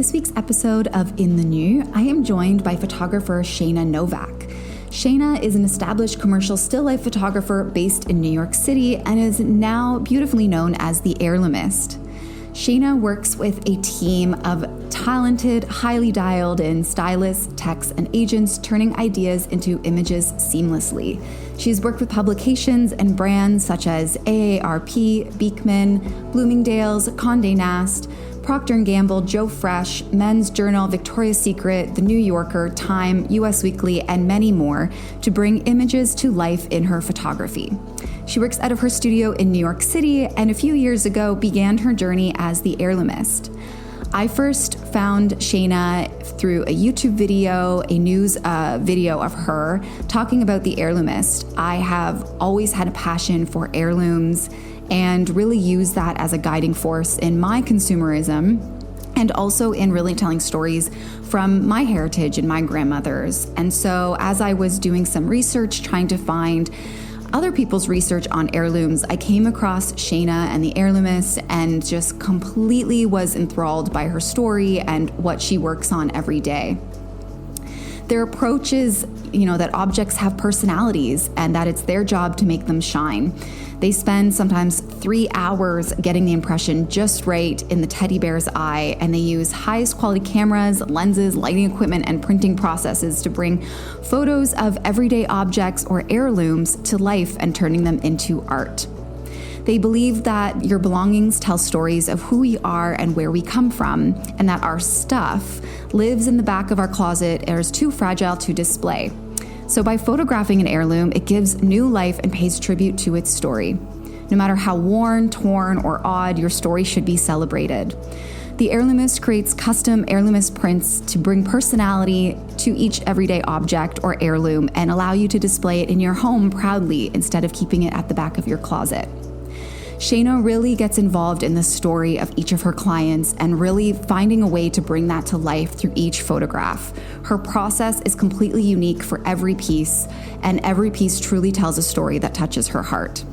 this week's episode of In the New, I am joined by photographer Shana Novak. Shana is an established commercial still life photographer based in New York City and is now beautifully known as the Heirloomist. Shana works with a team of talented, highly dialed in stylists, techs, and agents, turning ideas into images seamlessly. She's worked with publications and brands such as AARP, Beekman, Bloomingdale's, Condé Nast, Procter & Gamble, Joe Fresh, Men's Journal, Victoria's Secret, The New Yorker, Time, US Weekly, and many more to bring images to life in her photography. She works out of her studio in New York City and a few years ago began her journey as the Heirloomist. I first found Shana through a YouTube video, a news video of her talking about the Heirloomist. I have always had a passion for heirlooms and really use that as a guiding force in my consumerism and also in really telling stories from my heritage and my grandmother's. And so as I was doing some research, trying to find other people's research on heirlooms, I came across Shana and the Heirloomist and just completely was enthralled by her story and what she works on every day. Their approach is, that objects have personalities and that it's their job to make them shine. They spend sometimes 3 hours getting the impression just right in the teddy bear's eye, and they use highest quality cameras, lenses, lighting equipment, and printing processes to bring photos of everyday objects or heirlooms to life and turning them into art. They believe that your belongings tell stories of who we are and where we come from, and that our stuff lives in the back of our closet and is too fragile to display. So by photographing an heirloom, it gives new life and pays tribute to its story. No matter how worn, torn, or odd, your story should be celebrated. The Heirloomist creates custom Heirloomist prints to bring personality to each everyday object or heirloom and allow you to display it in your home proudly instead of keeping it at the back of your closet. Shana really gets involved in the story of each of her clients and really finding a way to bring that to life through each photograph. Her process is completely unique for every piece, and every piece truly tells a story that touches her heart.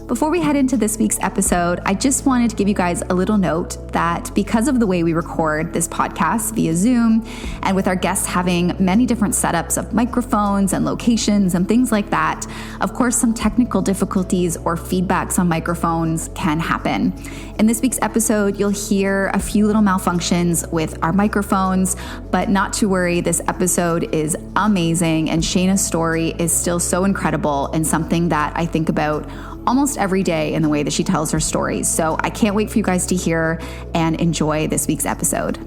Before we head into this week's episode, I just wanted to give you guys a little note that because of the way we record this podcast via Zoom, and with our guests having many different setups of microphones and locations and things like that, of course, some technical difficulties or feedbacks on microphones can happen. In this week's episode, you'll hear a few little malfunctions with our microphones, but not to worry, this episode is amazing, and Shana's story is still so incredible and something that I think about almost every day in the way that she tells her stories. So I can't wait for you guys to hear and enjoy this week's episode.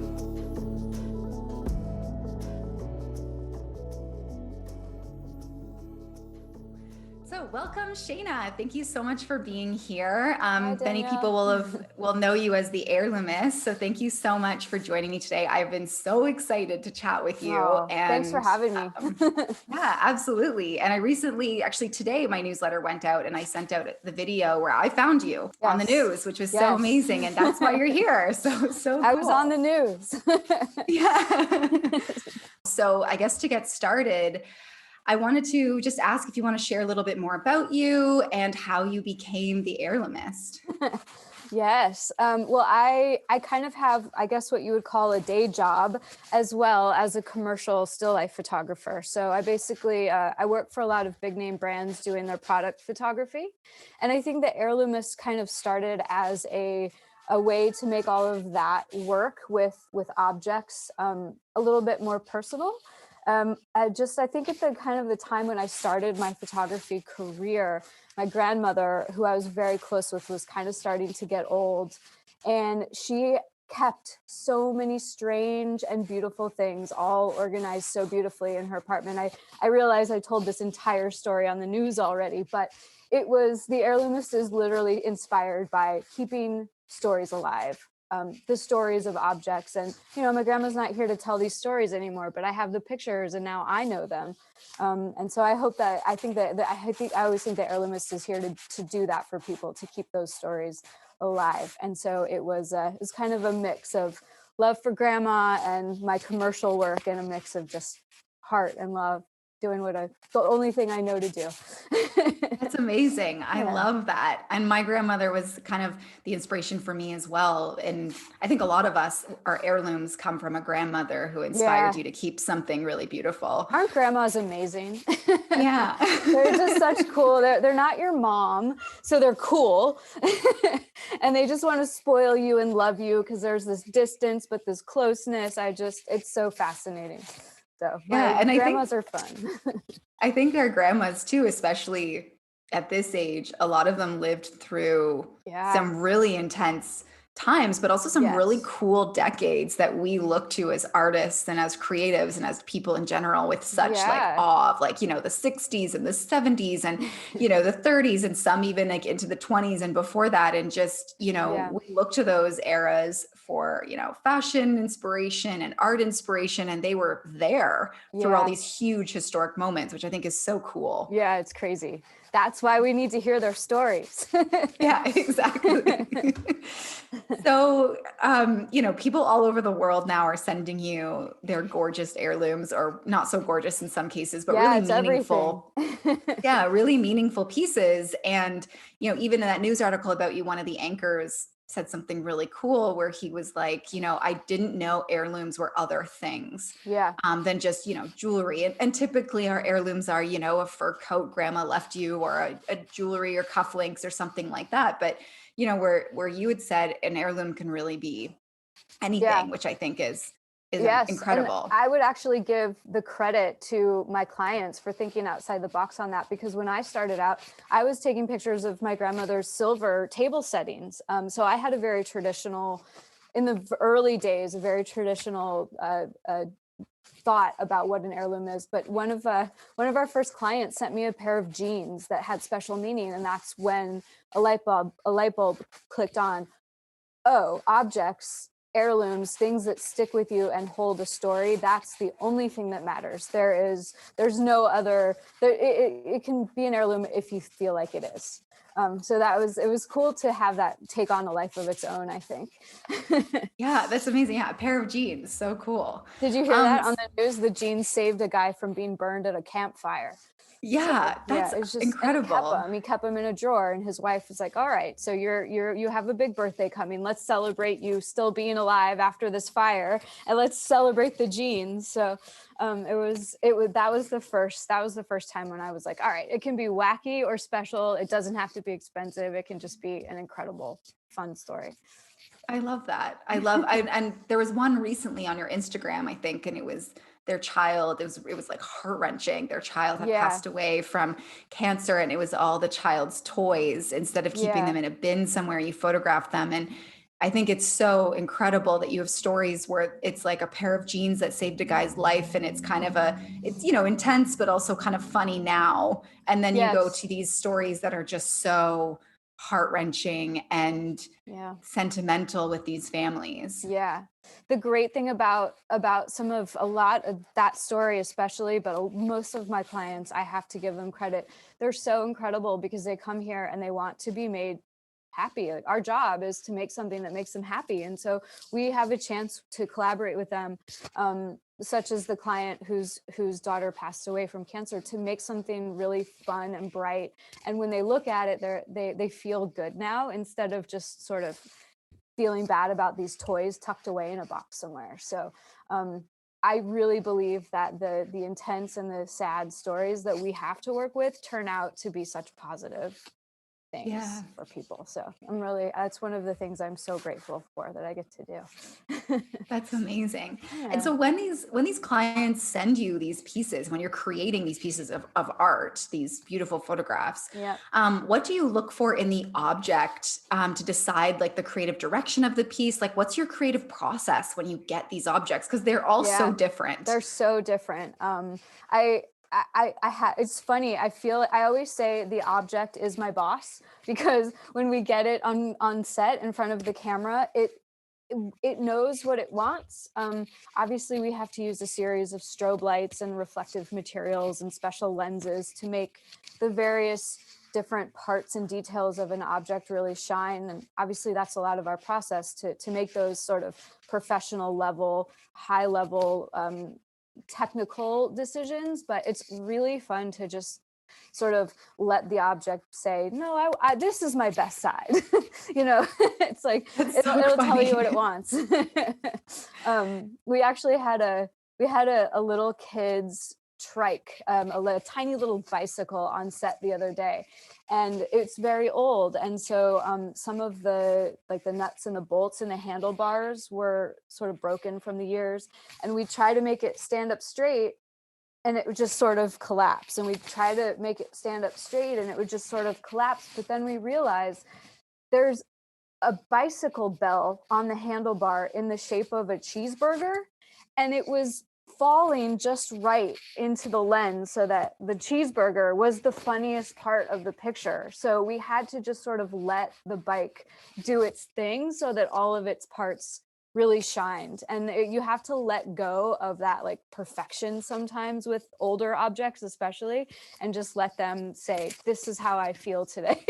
So welcome, Shana. Thank you so much for being here. Many people will know you as the Heirloomist. So thank you so much for joining me today. I've been so excited to chat with you. Oh, and thanks for having me. Yeah, absolutely. And I recently, actually today, my newsletter went out and I sent out the video where I found you on the news, which was so amazing. And that's why you're here. So cool. I was on the news. Yeah. So I guess to get started, I wanted to just ask if you want to share a little bit more about you and how you became the Heirloomist. Yes. Well, I kind of have, I guess, what you would call a day job as well as a commercial still life photographer. So I basically, I work for a lot of big name brands doing their product photography. And I think the Heirloomist kind of started as a way to make all of that work with objects a little bit more personal. I think at the time when I started my photography career, my grandmother, who I was very close with, was kind of starting to get old, and she kept so many strange and beautiful things all organized so beautifully in her apartment. I realized I told this entire story on the news already, but it was, the Heirloomist is literally inspired by keeping stories alive. The stories of objects, and my grandma's not here to tell these stories anymore, but I have the pictures and now I know them, and so I hope that I always think that Heirloomist is here to do that for people, to keep those stories alive. And so it was kind of a mix of love for grandma and my commercial work, and a mix of just heart and love. doing the only thing I know to do. That's amazing. I Yeah. love that. And my grandmother was kind of the inspiration for me as well. And I think a lot of us, our heirlooms come from a grandmother who inspired Yeah. you to keep something really beautiful. Aren't grandmas amazing? Yeah. They're just such cool. They're not your mom, so they're cool. And they just want to spoil you and love you because there's this distance, but this closeness. It's so fascinating. So Yeah. my And grandmas are fun. I think our grandmas too, especially at this age, a lot of them lived through Yeah. some really intense times, but also some really Yes. cool decades that we look to as artists and as creatives and as people in general with such like Yeah. awe of, like, the 60s and the 70s and, the 30s and some even like into the 20s and before that. And just, Yeah. we look to those eras for, fashion inspiration and art inspiration. And they were there through all Yeah. these huge historic moments, which I think is so cool. Yeah. It's crazy. That's why we need to hear their stories. Yeah, exactly. So, people all over the world now are sending you their gorgeous heirlooms, or not so gorgeous in some cases, but Yeah, really it's everything. meaningful. Yeah, really meaningful pieces. And, even in that news article about you, one of the anchors said something really cool where he was like, I didn't know heirlooms were other things Yeah. than just, jewelry. And typically our heirlooms are, a fur coat grandma left you, or a jewelry or cufflinks or something like that. But, where you had said an heirloom can really be Yeah. anything, which I think is Yes, and incredible. I would actually give the credit to my clients for thinking outside the box on that, because when I started out, I was taking pictures of my grandmother's silver table settings. So I had a very traditional, in the early days, a very traditional thought about what an heirloom is. But one of our first clients sent me a pair of jeans that had special meaning, and that's when a light bulb clicked on. Oh, objects, heirlooms, things that stick with you and hold a story, that's the only thing that matters. There's no other, it can be an heirloom if you feel like it is. So it was cool to have that take on a life of its own, I think. Yeah, that's amazing. Yeah, a pair of jeans. So cool. Did you hear Um, that on the news? The jeans saved a guy from being burned at a campfire. So yeah, yeah, that's it's just, and incredible. he kept them in a drawer, and his wife was like, all right, so you have a big birthday coming. Let's celebrate you still being alive after this fire, and let's celebrate the jeans. So that was the first time when I was like, all right, it can be wacky or special. It doesn't have to be expensive. It can just be an incredible, fun story. I love that. And there was one recently on your Instagram, I think, and it was their child. It was like heart-wrenching. Their child had Yeah. passed away from cancer, and it was all the child's toys. Instead of keeping Yeah. them in a bin somewhere, you photographed them. And I think it's so incredible that you have stories where it's like a pair of jeans that saved a guy's life, and it's kind of it's intense, but also kind of funny now. And then you go Yes. to these stories that are just so heart-wrenching and Yeah. sentimental with these families. Yeah. The great thing about a lot of that story, especially, but most of my clients, I have to give them credit. They're so incredible because they come here and they want to be made happy. Like, our job is to make something that makes them happy. And so we have a chance to collaborate with them, such as the client whose daughter passed away from cancer, to make something really fun and bright. And when they look at it, they feel good now, instead of just sort of feeling bad about these toys tucked away in a box somewhere. So I really believe that the intense and the sad stories that we have to work with turn out to be such positive things Yeah. for people. So that's one of the things I'm so grateful for that I get to do. That's amazing. And Yeah. so when these clients send you these pieces, when you're creating these pieces of art, these beautiful photographs, Yeah. what do you look for in the object to decide like the creative direction of the piece? Like, what's your creative process when you get these objects? Because they're all so Yeah. different. They're so different. It's funny. I always say the object is my boss, because when we get it on set in front of the camera, it knows what it wants. Obviously, we have to use a series of strobe lights and reflective materials and special lenses to make the various different parts and details of an object really shine. And obviously, that's a lot of our process to make those sort of professional level, high level technical decisions, but it's really fun to just sort of let the object say, no, this is my best side. It's like, That's so it'll tell funny. you what it wants. We actually had a little kid's trike, a tiny little bicycle on set the other day, and it's very old. And so some of the nuts and the bolts and the handlebars were sort of broken from the years. And we tried to make it stand up straight, and it would just sort of collapse. And we try to make it stand up straight, and it would just sort of collapse. But then we realized there's a bicycle bell on the handlebar in the shape of a cheeseburger, and it was falling just right into the lens so that the cheeseburger was the funniest part of the picture. So we had to just sort of let the bike do its thing so that all of its parts really shined. And you have to let go of that like perfection sometimes with older objects, especially, and just let them say, this is how I feel today.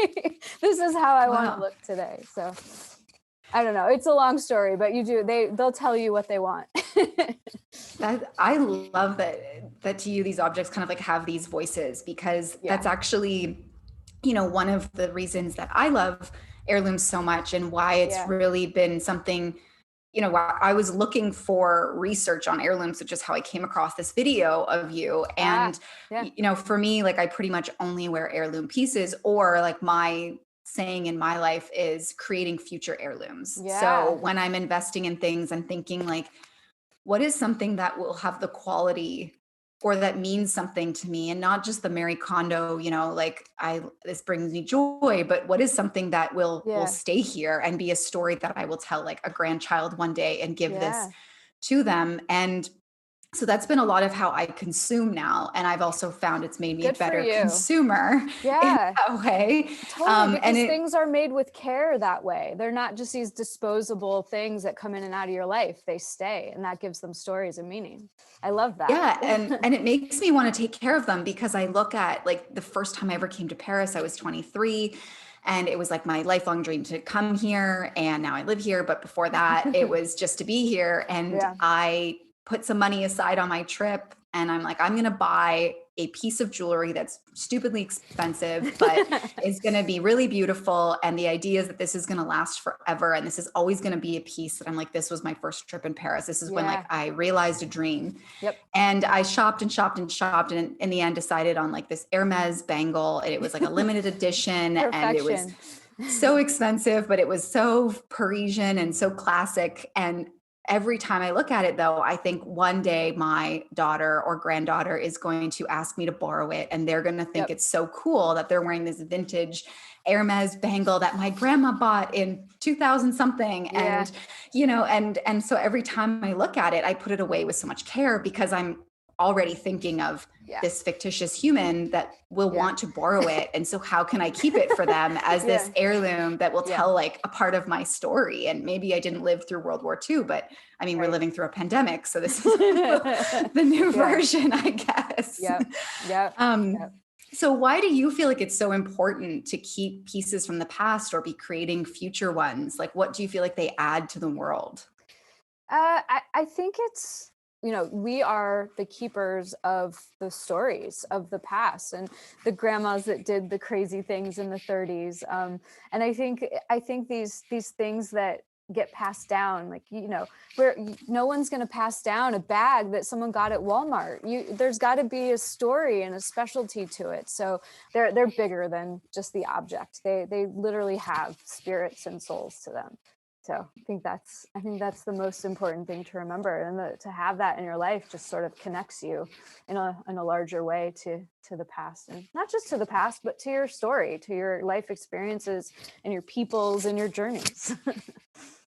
This is how I want to look today. So I don't know. It's a long story, but they'll tell you what they want. I love that to you, these objects kind of like have these voices, because that's actually, one of the reasons that I love heirlooms so much, and why it's really been something, I was looking for research on heirlooms, which is how I came across this video of you. And, for me, like, I pretty much only wear heirloom pieces, or like my saying in my life is creating future heirlooms. So when I'm investing in things, I'm thinking like, what is something that will have the quality, or that means something to me, and not just the Mary Kondo, like this brings me joy, but what is something that will stay here and be a story that I will tell like a grandchild one day and give this to them. And so that's been a lot of how I consume now. And I've also found it's made me a better consumer in that way. Totally, because things are made with care that way. They're not just these disposable things that come in and out of your life. They stay, and that gives them stories and meaning. I love that. Yeah. And it makes me want to take care of them, because I look at like the first time I ever came to Paris, I was 23. And it was like my lifelong dream to come here. And now I live here. But before that, it was just to be here. And I put some money aside on my trip, and I'm like, I'm going to buy a piece of jewelry that's stupidly expensive, but is going to be really beautiful. And the idea is that this is going to last forever. And this is always going to be a piece that I'm like, this was my first trip in Paris. This is when like I realized a dream. And I shopped and shopped and shopped. And in the end decided on like this Hermes bangle. And it was like a limited edition. And it was so expensive, but it was so Parisian and so classic. And every time I look at it, though, I think one day my daughter or granddaughter is going to ask me to borrow it. And they're going to think it's so cool that they're wearing this vintage Hermes bangle that my grandma bought in 2000 something. And, and so every time I look at it, I put it away with so much care, because I'm already thinking of this fictitious human that will want to borrow it. And so how can I keep it for them as this heirloom that will tell like a part of my story? And maybe I didn't live through World War II, but I mean, we're living through a pandemic. So this is the new version, I guess. So why do you feel like it's so important to keep pieces from the past or be creating future ones? Like, what do you feel like they add to the world? I think it's, we are the keepers of the stories of the past, and the grandmas that did the crazy things in the 30s. And I think these things that get passed down, like, where no one's going to pass down a bag that someone got at Walmart. There's got to be a story and a specialty to it. So they're bigger than just the object. They literally have spirits and souls to them. So I think that's the most important thing to remember, and to have that in your life just sort of connects you in a larger way to the past, and not just to the past, but to your story, to your life experiences and your peoples and your journeys.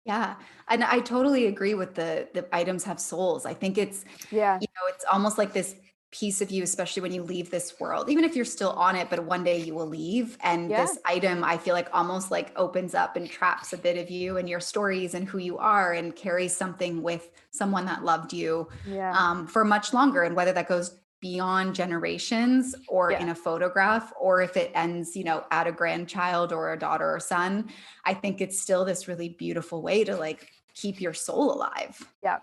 Yeah. And I totally agree with the items have souls. I think it's, it's almost like this piece of you, especially when you leave this world, even if you're still on it, but one day you will leave. And this item, I feel like almost like opens up and traps a bit of you and your stories and who you are, and carries something with someone that loved you for much longer. And whether that goes beyond generations or in a photograph, or if it ends, at a grandchild or a daughter or son, I think it's still this really beautiful way to like keep your soul alive. Yep.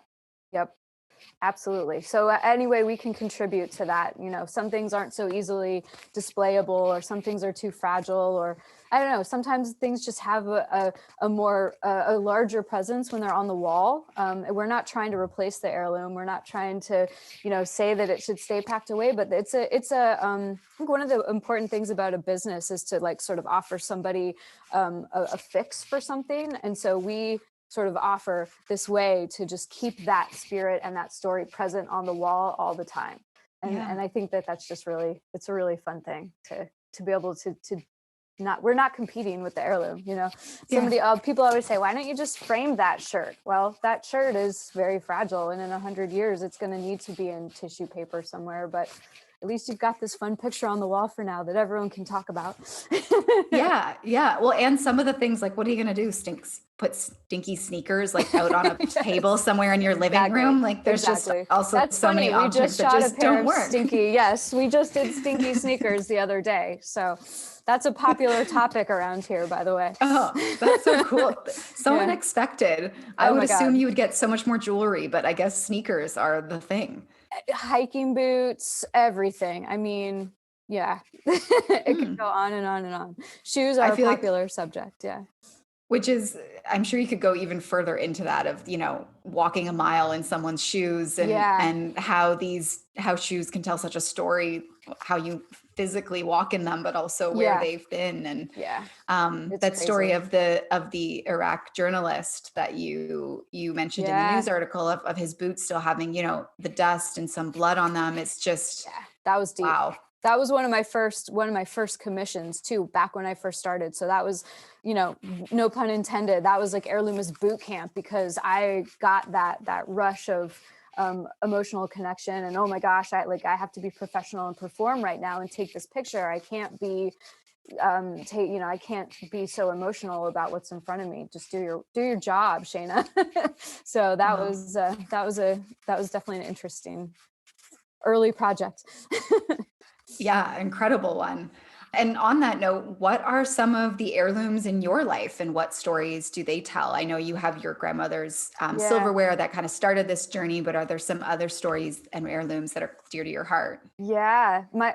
Absolutely. So any way we can contribute to that, some things aren't so easily displayable, or some things are too fragile, or I don't know, sometimes things just have a more, a larger presence when they're on the wall. We're not trying to replace the heirloom. We're not trying to, say that it should stay packed away, but I think one of the important things about a business is to like sort of offer somebody a fix for something. And so we sort of offer this way to just keep that spirit and that story present on the wall all the time. And I think that that's just really, it's a really fun thing to be able to not, we're not competing with the heirloom, people always say, why don't you just frame that shirt? Well, that shirt is very fragile, and in 100 years it's going to need to be in tissue paper somewhere, but at least you've got this fun picture on the wall for now that everyone can talk about. Yeah. Well, and some of the things, like, what are you going to do? Put stinky sneakers like out on a table somewhere in your living room? Like, there's just also That's so funny. many options that just don't work. Yes, we just did stinky sneakers the other day. So that's a popular topic around here, by the way. Oh, that's so cool. So unexpected. I would assume you would get so much more jewelry, but I guess sneakers are the thing. Hiking boots, everything. I mean, yeah, it can go on and on and on. Shoes are a popular subject. Yeah. Which is, I'm sure you could go even further into that of, walking a mile in someone's shoes and how shoes can tell such a story, how you physically walk in them, but also where they've been. And that crazy story of the Iraq journalist that you mentioned in the news article of his boots still having, the dust and some blood on them. It's just, that was deep. Wow. That was one of my first commissions too, back when I first started. So that was, no pun intended, that was like Heirloomist boot camp, because I got that rush of emotional connection, and oh my gosh, I have to be professional and perform right now and take this picture. I can't be I can't be so emotional about what's in front of me. Just do your job, Shana. So that was definitely an interesting early project. Yeah, incredible one. And on that note, what are some of the heirlooms in your life, and what stories do they tell? I know you have your grandmother's silverware that kind of started this journey, but are there some other stories and heirlooms that are dear to your heart? Yeah, my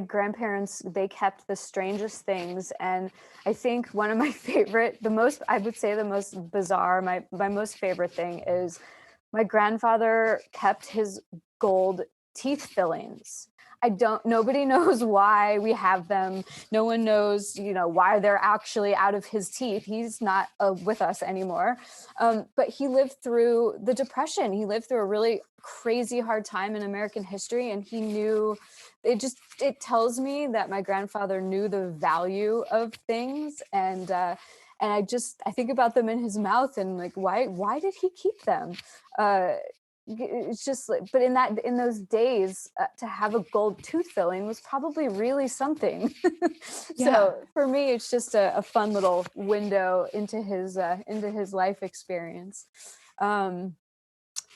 grandparents, they kept the strangest things, and I think one of my favorite, the most bizarre, my most favorite thing is my grandfather kept his gold teeth fillings. Nobody knows why we have them. No one knows, why they're actually out of his teeth. He's not with us anymore. But he lived through the Depression. He lived through a really crazy hard time in American history. And he knew, it tells me that my grandfather knew the value of things. And I think about them in his mouth, and like, why did he keep them? It's just like, but in those days, to have a gold tooth filling was probably really something. So for me, it's just a fun little window into his life experience.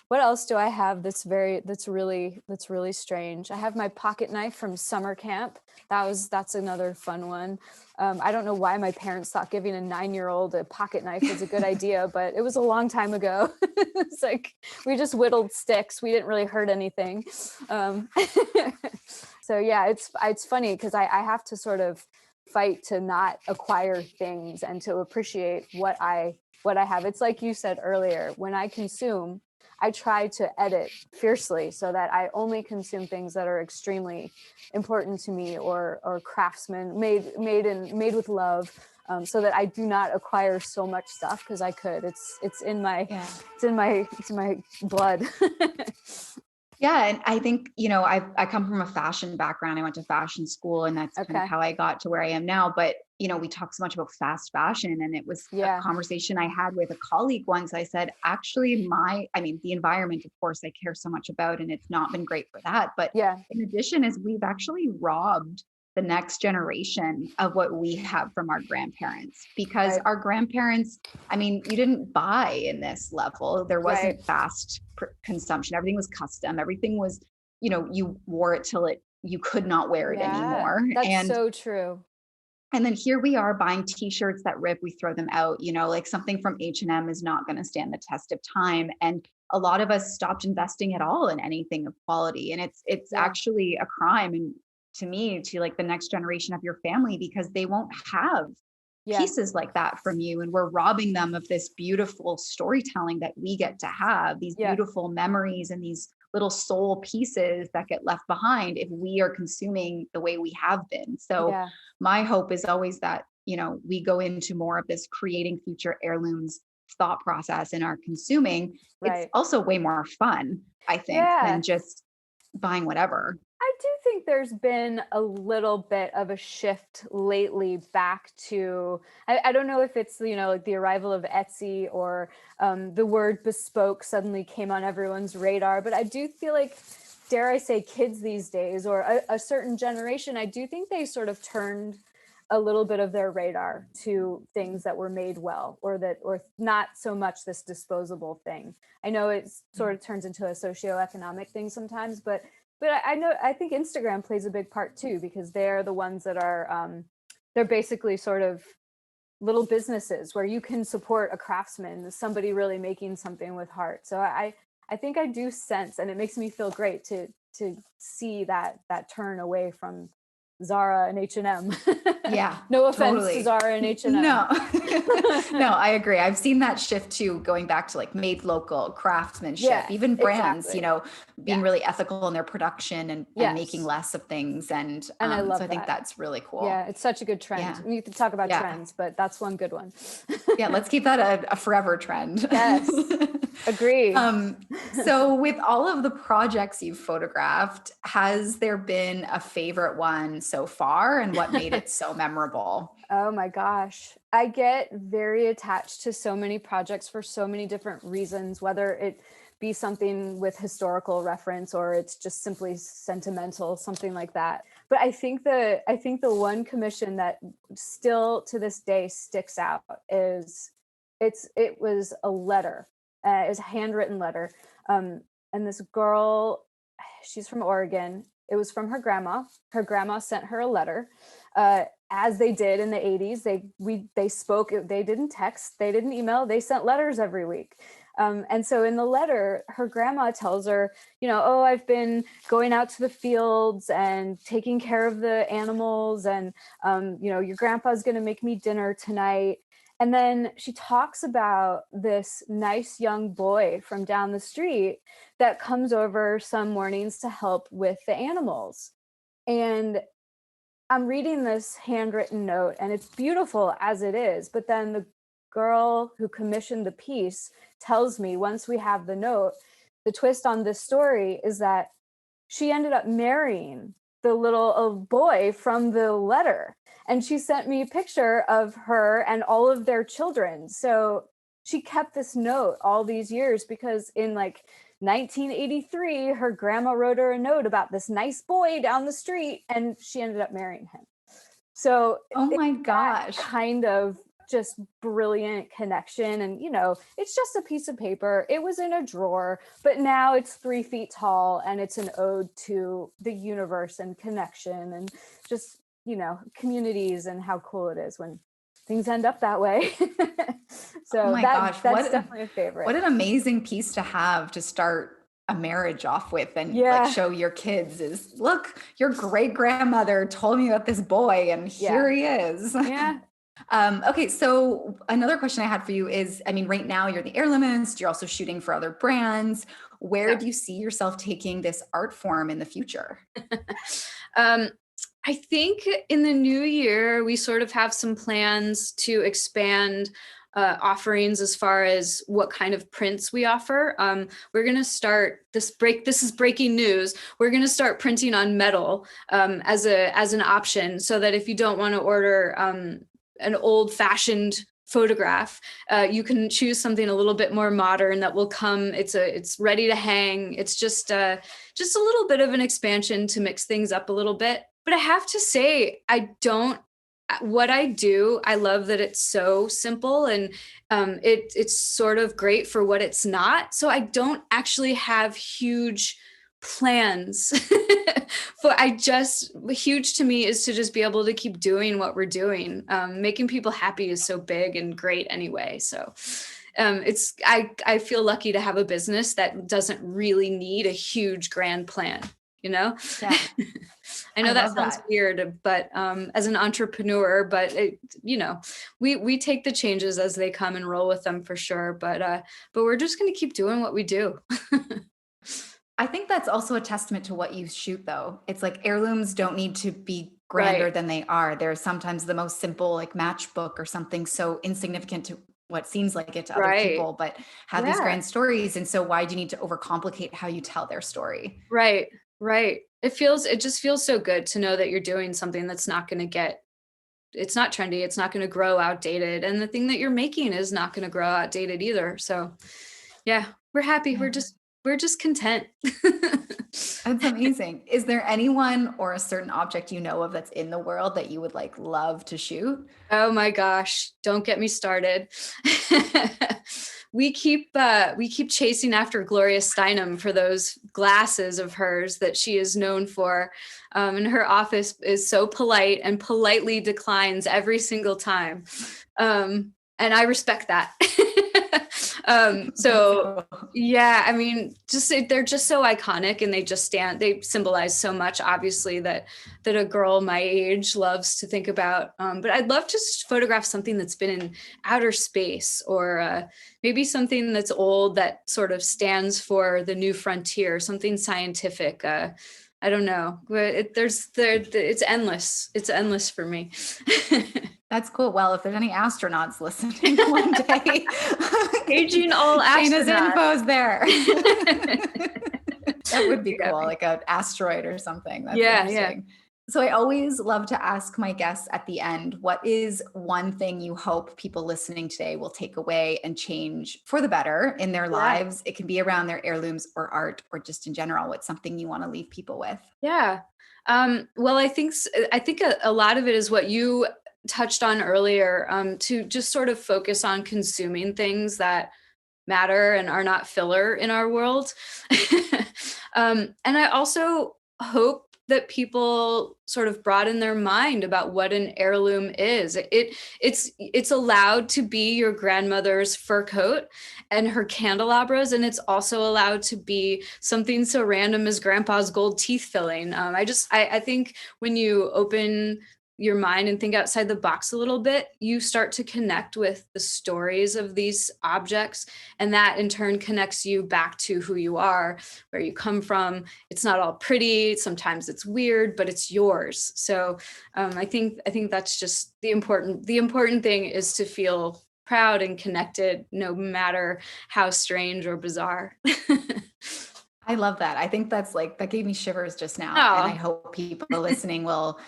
What else do I have that's really strange? I have my pocket knife from summer camp. That's another fun one. I don't know why my parents thought giving a 9-year-old a pocket knife was a good idea, but it was a long time ago. It's like, we just whittled sticks. We didn't really hurt anything. So yeah, it's funny because I have to sort of fight to not acquire things and to appreciate what I have. It's like you said earlier, when I consume, I try to edit fiercely so that I only consume things that are extremely important to me, or craftsmen made with love, so that I do not acquire so much stuff, because I could. It's in my blood. Yeah. And I think, I come from a fashion background. I went to fashion school, and that's kind of how I got to where I am now. But, we talk so much about fast fashion, and it was a conversation I had with a colleague once. I said, actually, the environment, of course, I care so much about, and it's not been great for that. But in addition, is we've actually robbed the next generation of what we have from our grandparents, because our grandparents, you didn't buy in this level. There wasn't fast consumption. Everything was custom. Everything was, you wore it till you could not wear it anymore. That's so true. And then here we are buying t-shirts that rip, we throw them out, like something from H&M is not going to stand the test of time. And a lot of us stopped investing at all in anything of quality. And it's Yeah. actually a crime. And to me, to like the next generation of your family, because they won't have Yeah. pieces like that from you. And we're robbing them of this beautiful storytelling that we get to have, these Yeah. beautiful memories and these little soul pieces that get left behind if we are consuming the way we have been. So Yeah. my hope is always that, we go into more of this creating future heirlooms thought process in our consuming. It's Right. also way more fun, I think, than Yeah. just buying whatever. I do think there's been a little bit of a shift lately back to, I don't know if it's, like the arrival of Etsy or the word bespoke suddenly came on everyone's radar, but I do feel like, dare I say, kids these days or a certain generation, I do think they sort of turned a little bit of their radar to things that were made well, or not so much this disposable thing. I know it sort of turns into a socioeconomic thing sometimes, but I think Instagram plays a big part too, because they're the ones that are, they're basically sort of little businesses where you can support a craftsman, somebody really making something with heart. So I think I do sense, and it makes me feel great to see that turn away from Zara and H&M. Yeah. No offense Totally. to Zara and H&M. No, no, I agree. I've seen that shift too, going back to like made local craftsmanship, Yeah, even brands, exactly. being Yeah. really ethical in their production and Yes. making less of things. And I love so I think that. that's really cool. Yeah, it's such a good trend. Yeah. We need to talk about Yeah. trends, but that's one good one. Yeah. Let's keep that a forever trend. Yes. Agree. So with all of the projects you've photographed, has there been a favorite one so far, and what made it so memorable? Oh my gosh. I get very attached to so many projects for so many different reasons, whether it be something with historical reference or it's just simply sentimental, something like that. But I think the one commission that still to this day sticks out is it was a letter. It was a handwritten letter. And this girl, she's from Oregon. It was from her grandma. Her grandma sent her a letter. As they did in the 80s, they spoke. They didn't text, they didn't email, they sent letters every week. And so in the letter, her grandma tells her, oh, I've been going out to the fields and taking care of the animals, and your grandpa's going to make me dinner tonight. And then she talks about this nice young boy from down the street that comes over some mornings to help with the animals. And I'm reading this handwritten note, and it's beautiful as it is. But then the girl who commissioned the piece tells me, once we have the note, the twist on this story is that she ended up marrying the little boy from the letter. And she sent me a picture of her and all of their children. So she kept this note all these years because in like 1983, her grandma wrote her a note about this nice boy down the street, and she ended up marrying him. So Oh my it's that gosh. kind of just brilliant connection. And, it's just a piece of paper. It was in a drawer, but now it's 3 feet tall, and it's an ode to the universe and connection and just, communities, and how cool it is when things end up that way. So Oh my gosh. that's definitely a favorite. What an amazing piece to have to start a marriage off with, and Yeah. like show your kids is, look, your great grandmother told me about this boy, and here he is. Yeah. Okay, so another question I had for you is, I mean, right now you're the Heirloomist, you're also shooting for other brands. Where Yeah. do you see yourself taking this art form in the future? I think in the new year, we sort of have some plans to expand offerings as far as what kind of prints we offer. We're going to start this is breaking news. We're going to start printing on metal as an option, so that if you don't want to order an old fashioned photograph, you can choose something a little bit more modern that will come. It's ready to hang. It's just a little bit of an expansion to mix things up a little bit. But I have to say, what I do, I love that it's so simple, and it's sort of great for what it's not. So I don't actually have huge plans. Huge to me is to just be able to keep doing what we're doing. Making people happy is so big and great anyway. So I feel lucky to have a business that doesn't really need a huge grand plan, you know? Yeah. I know I that love sounds that. weird, but as an entrepreneur, but we take the changes as they come and roll with them for sure. But we're just going to keep doing what we do. I think that's also a testament to what you shoot, though. It's like heirlooms don't need to be grander Right. than they are. They're sometimes the most simple, like matchbook or something so insignificant to what seems like it to other Right. people, but have these Yeah. grand stories. And so, why do you need to overcomplicate how you tell their story? Right. Right. It just feels so good to know that you're doing something that's not going to it's not trendy. It's not going to grow outdated. And the thing that you're making is not going to grow outdated either. So yeah, we're happy. Yeah. We're just content. That's amazing. Is there anyone or a certain object you know of that's in the world that you would like love to shoot? Oh my gosh, don't get me started. We keep chasing after Gloria Steinem for those glasses of hers that she is known for. And her office is so polite and politely declines every single time. And I respect that. So Cool. yeah, I mean, they're just so iconic, and they symbolize so much, obviously, that a girl my age loves to think about. But I'd love to just photograph something that's been in outer space, or maybe something that's old that sort of stands for the new frontier, something scientific. I don't know, but it's endless. It's endless for me. That's cool. Well, if there's any astronauts listening one day, Aging all Shana's astronauts. info's there. That would be cool, like an asteroid or something. That's interesting. So I always love to ask my guests at the end, what is one thing you hope people listening today will take away and change for the better in their lives? It can be around their heirlooms or art or just in general. What's something you want to leave people with? Yeah. Well, I think a lot of it is what you touched on earlier, to just sort of focus on consuming things that matter and are not filler in our world. And I also hope that people sort of broaden their mind about what an heirloom is. It's allowed to be your grandmother's fur coat and her candelabras, and it's also allowed to be something so random as grandpa's gold teeth filling. I think when you open your mind and think outside the box a little bit, you start to connect with the stories of these objects. And that in turn connects you back to who you are, where you come from. It's not all pretty. Sometimes it's weird, but it's yours. So I think that's just the important thing, is to feel proud and connected, no matter how strange or bizarre. I love that. I think that gave me shivers just now. Oh. And I hope people listening will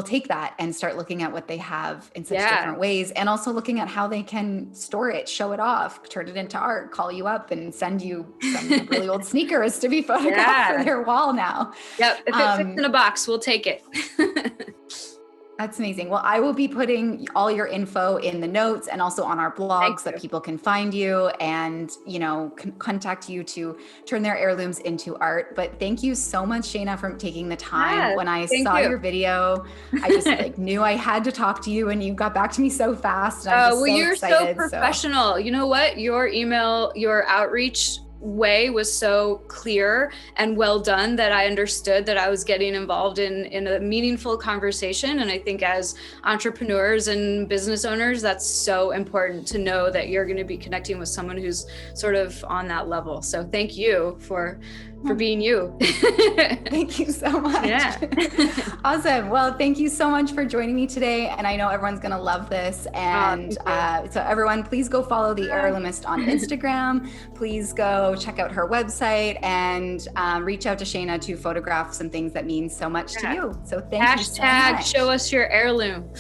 take that and start looking at what they have in such different ways, and also looking at how they can store it, show it off, turn it into art, call you up and send you some really old sneakers to be photographed for their wall now. Yep. If it fits in a box, we'll take it. That's amazing. Well, I will be putting all your info in the notes and also on our blogs that people can find you and, contact you to turn their heirlooms into art. But thank you so much, Shana, for taking the time. When I saw your video, I just knew I had to talk to you, and you got back to me so fast. And I'm just you're excited, so professional. You know what? Your email, your outreach way was so clear and well done that I understood that I was getting involved in a meaningful conversation. And I think as entrepreneurs and business owners, that's so important to know that you're going to be connecting with someone who's sort of on that level. So thank you for being you. Thank you so much. Yeah. Awesome. Well, thank you so much for joining me today. And I know everyone's going to love this. And so everyone, please go follow the Heirloomist on Instagram. Please go check out her website and reach out to Shana to photograph some things that mean so much to you. So thank you so much. Show us your heirloom.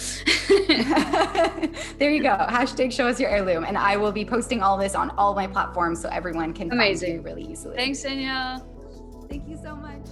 There you go. Hashtag show us your heirloom. And I will be posting all this on all my platforms so everyone can find you really easily. Thanks, Danielle. Thank you so much.